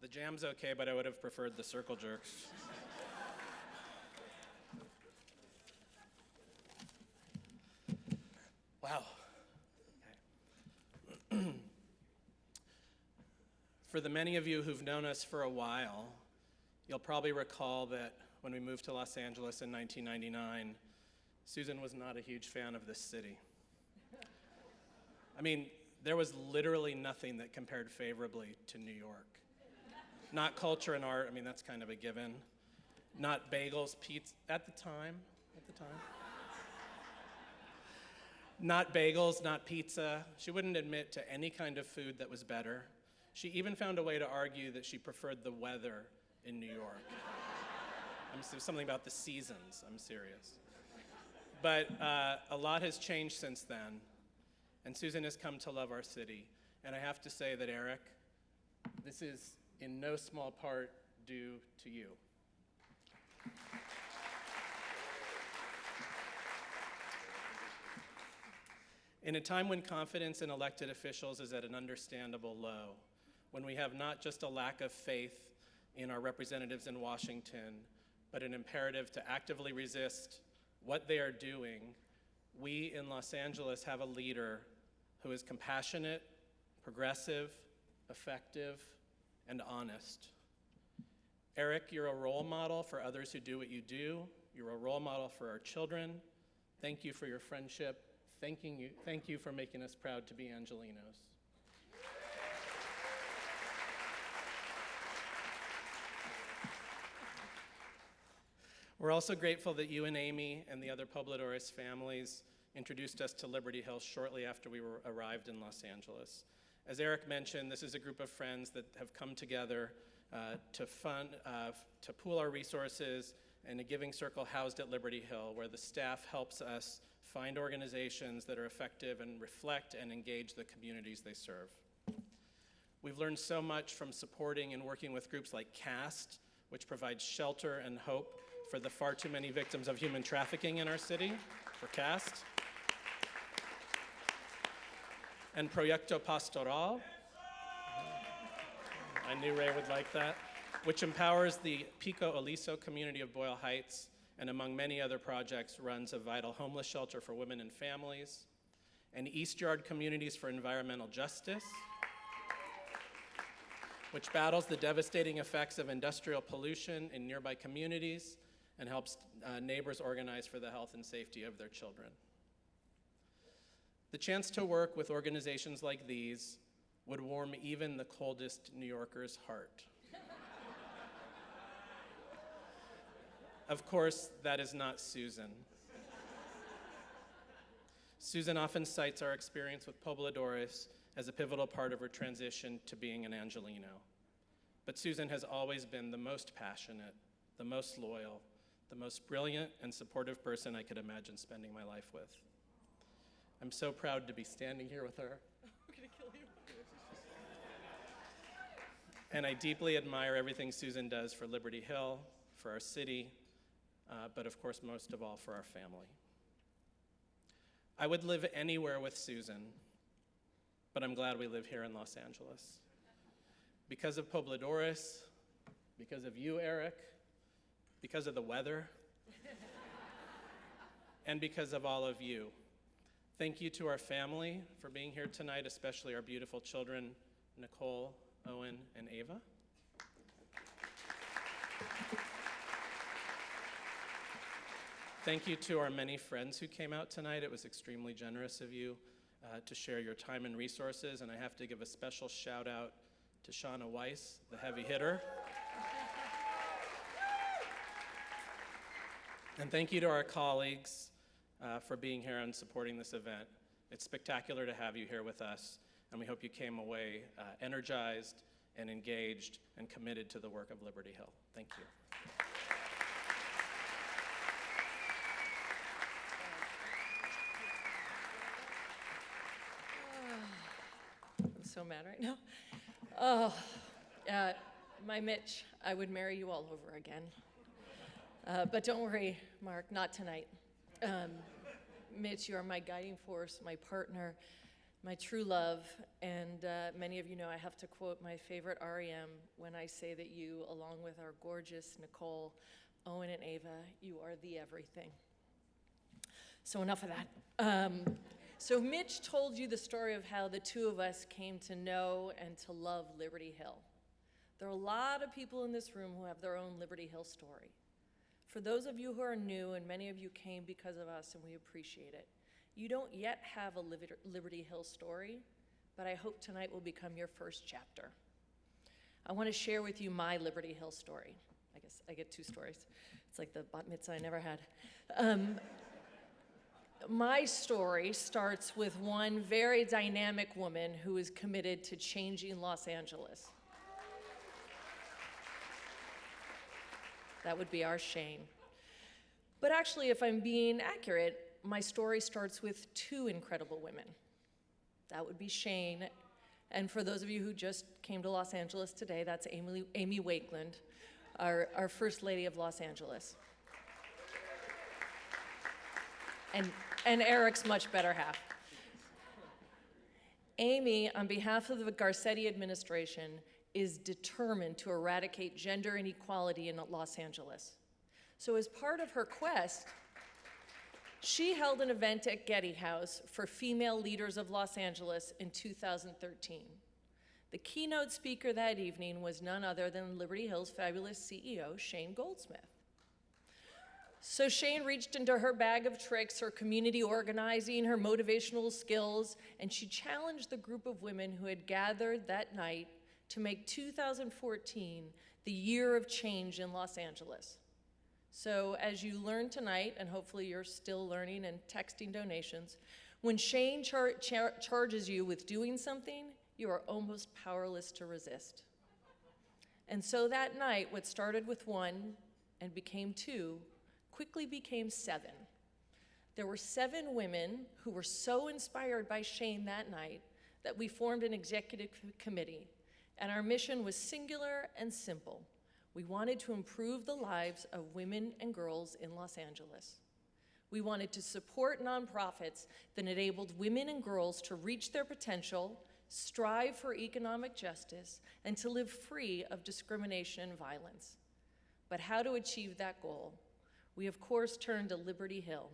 The jam's okay, but I would have preferred the circle jerks. Wow. Okay. For the many of you who've known us for a while, you'll probably recall that when we moved to Los Angeles in 1999, Susan was not a huge fan of this city. I mean, there was literally nothing that compared favorably to New York. Not culture and art, I mean, that's kind of a given. Not bagels, pizza, at the time. Not bagels, not pizza. She wouldn't admit to any kind of food that was better. She even found a way to argue that she preferred the weather in New York. Something about the seasons, I'm serious. But a lot has changed since then, and Susan has come to love our city. And I have to say that, Eric, this is in no small part due to you. In a time when confidence in elected officials is at an understandable low, when we have not just a lack of faith in our representatives in Washington, but an imperative to actively resist what they are doing, we in Los Angeles have a leader who is compassionate, progressive, effective, and honest. Eric, you're a role model for others who do what you do. You're a role model for our children. Thank you for your friendship. Thank you for making us proud to be Angelenos. We're also grateful that you and Amy and the other Pobladores families introduced us to Liberty Hill shortly after we arrived in Los Angeles. As Eric mentioned, this is a group of friends that have come together to pool our resources in a giving circle housed at Liberty Hill, where the staff helps us find organizations that are effective and reflect and engage the communities they serve. We've learned so much from supporting and working with groups like CAST, which provides shelter and hope for the far too many victims of human trafficking in our city, for CAST. And Proyecto Pastoral, I knew Ray would like that, which empowers the Pico Aliso community of Boyle Heights, and among many other projects, runs a vital homeless shelter for women and families, and East Yard Communities for Environmental Justice, which battles the devastating effects of industrial pollution in nearby communities and helps neighbors organize for the health and safety of their children. The chance to work with organizations like these would warm even the coldest New Yorker's heart. Of course, that is not Susan. Susan often cites our experience with Pobladores as a pivotal part of her transition to being an Angeleno. But Susan has always been the most passionate, the most loyal, the most brilliant and supportive person I could imagine spending my life with. I'm so proud to be standing here with her. I'm gonna kill you. And I deeply admire everything Susan does for Liberty Hill, for our city, but of course, most of all, for our family. I would live anywhere with Susan, but I'm glad we live here in Los Angeles. Because of Pobladores, because of you, Eric, because of the weather, and because of all of you. Thank you to our family for being here tonight, especially our beautiful children, Nicole, Owen, and Ava. Thank you to our many friends who came out tonight. It was extremely generous of you to share your time and resources, and I have to give a special shout out to Shauna Weiss, the heavy hitter. And thank you to our colleagues for being here and supporting this event. It's spectacular to have you here with us, and we hope you came away energized and engaged and committed to the work of Liberty Hill. Thank you. I'm so mad right now. Oh, my Mitch, I would marry you all over again. But don't worry, Mark, not tonight. Mitch, you are my guiding force, my partner, my true love, and many of you know I have to quote my favorite REM when I say that you, along with our gorgeous Nicole, Owen, and Ava, you are the everything. So enough of that. So Mitch told you the story of how the two of us came to know and to love Liberty Hill. There are a lot of people in this room who have their own Liberty Hill story. For those of you who are new, and many of you came because of us, and we appreciate it, you don't yet have a Liberty Hill story, but I hope tonight will become your first chapter. I want to share with you my Liberty Hill story. I guess I get two stories. It's like the bat mitzvah I never had. My story starts with one very dynamic woman who is committed to changing Los Angeles. That would be our Shane. But actually, if I'm being accurate, my story starts with two incredible women. That would be Shane, and for those of you who just came to Los Angeles today, that's Amy Wakeland, our First Lady of Los Angeles. And Eric's much better half. Amy, on behalf of the Garcetti administration, is determined to eradicate gender inequality in Los Angeles. So as part of her quest, she held an event at Getty House for female leaders of Los Angeles in 2013. The keynote speaker that evening was none other than Liberty Hill's fabulous CEO, Shane Goldsmith. So Shane reached into her bag of tricks, her community organizing, her motivational skills, and she challenged the group of women who had gathered that night to make 2014 the year of change in Los Angeles. So as you learn tonight, and hopefully you're still learning and texting donations, when Shane charges you with doing something, you are almost powerless to resist. And so that night, what started with one and became two, quickly became seven. There were 7 women who were so inspired by Shane that night that we formed an executive committee, and our mission was singular and simple. We wanted to improve the lives of women and girls in Los Angeles. We wanted to support nonprofits that enabled women and girls to reach their potential, strive for economic justice, and to live free of discrimination and violence. But how to achieve that goal? We, of course, turned to Liberty Hill,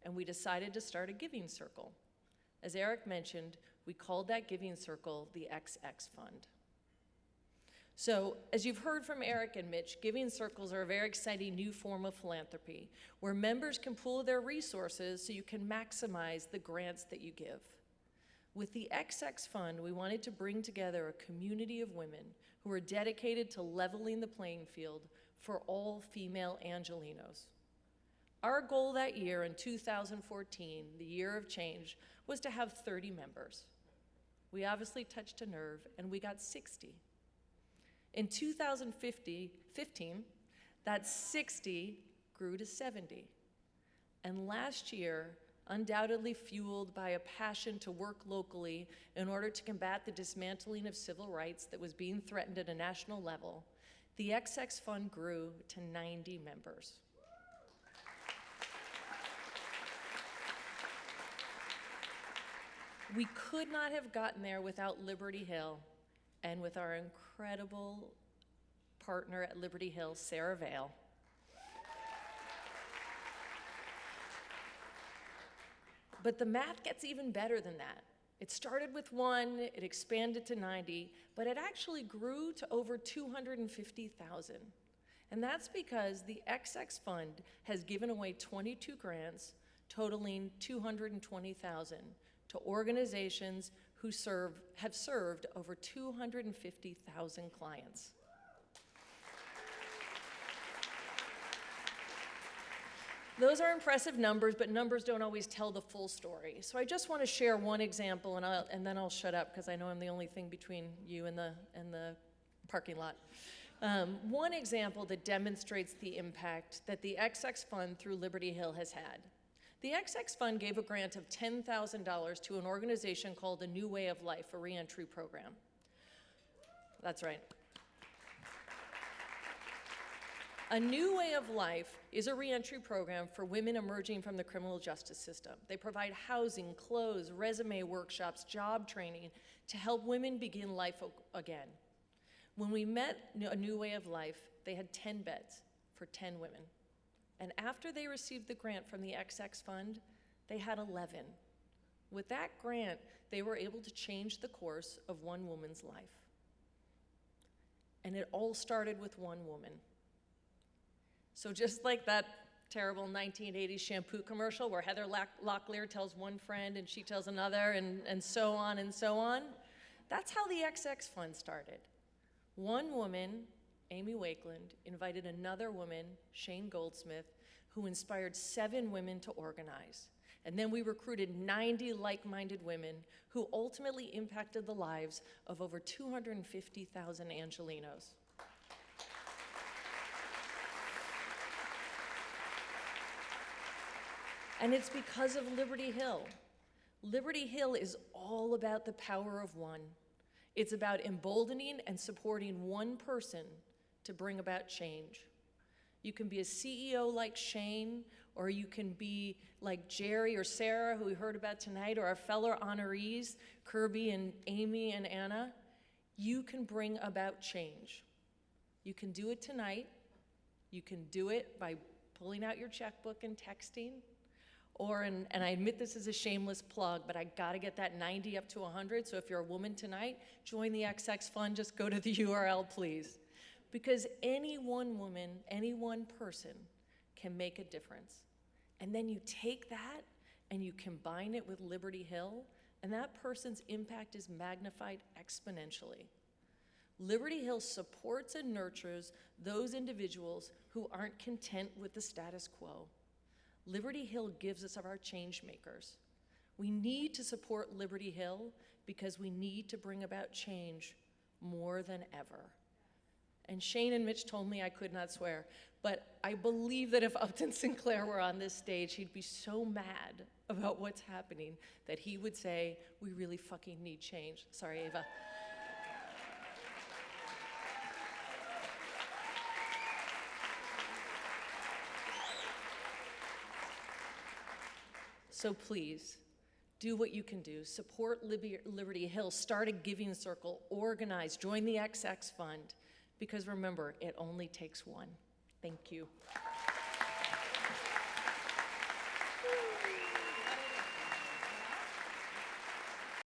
and we decided to start a giving circle. As Eric mentioned, we called that giving circle the XX Fund. So, as you've heard from Eric and Mitch, giving circles are a very exciting new form of philanthropy where members can pool their resources so you can maximize the grants that you give. With the XX Fund, we wanted to bring together a community of women who are dedicated to leveling the playing field for all female Angelenos. Our goal that year in 2014, the year of change, was to have 30 members. We obviously touched a nerve, and we got 60. In 2015, that 60 grew to 70. And last year, undoubtedly fueled by a passion to work locally in order to combat the dismantling of civil rights that was being threatened at a national level, the XX Fund grew to 90 members. We could not have gotten there without Liberty Hill and with our incredible partner at Liberty Hill, Sarah Vale. But the math gets even better than that. It started with 1, it expanded to 90, but it actually grew to over 250,000. And that's because the XX Fund has given away 22 grants totaling 220,000 to organizations who have served over 250,000 clients. Those are impressive numbers, but numbers don't always tell the full story. So I just want to share one example, and then I'll shut up because I know I'm the only thing between you and the parking lot. One example that demonstrates the impact that the XX Fund through Liberty Hill has had. The XX Fund gave a grant of $10,000 to an organization called A New Way of Life, a reentry program. That's right. A New Way of Life is a reentry program for women emerging from the criminal justice system. They provide housing, clothes, resume workshops, job training to help women begin life again. When we met A New Way of Life, they had 10 beds for 10 women. And after they received the grant from the XX Fund, they had 11. With that grant, they were able to change the course of one woman's life. And it all started with one woman. So just like that terrible 1980s shampoo commercial where Heather Locklear tells one friend and she tells another and so on and so on, that's how the XX Fund started. One woman, Amy Wakeland, invited another woman, Shane Goldsmith, who inspired 7 women to organize. And then we recruited 90 like-minded women who ultimately impacted the lives of over 250,000 Angelenos. And it's because of Liberty Hill. Liberty Hill is all about the power of one. It's about emboldening and supporting one person to bring about change. You can be a CEO like Shane, or you can be like Jerry or Sarah, who we heard about tonight, or our fellow honorees, Kirby and Amy and Anna. You can bring about change. You can do it tonight. You can do it by pulling out your checkbook and texting. Or, and I admit this is a shameless plug, but I gotta get that 90 up to 100, so if you're a woman tonight, join the XX Fund, just go to the URL, please. Because any one woman, any one person can make a difference. And then you take that and you combine it with Liberty Hill, and that person's impact is magnified exponentially. Liberty Hill supports and nurtures those individuals who aren't content with the status quo. Liberty Hill gives us our change makers. We need to support Liberty Hill because we need to bring about change more than ever. And Shane and Mitch told me I could not swear, but I believe that if Upton Sinclair were on this stage, he'd be so mad about what's happening that he would say, we really fucking need change. Sorry, Ava. So please, do what you can do. Support Liberty Hill, start a giving circle, organize, join the XX Fund, because remember, it only takes one. Thank you.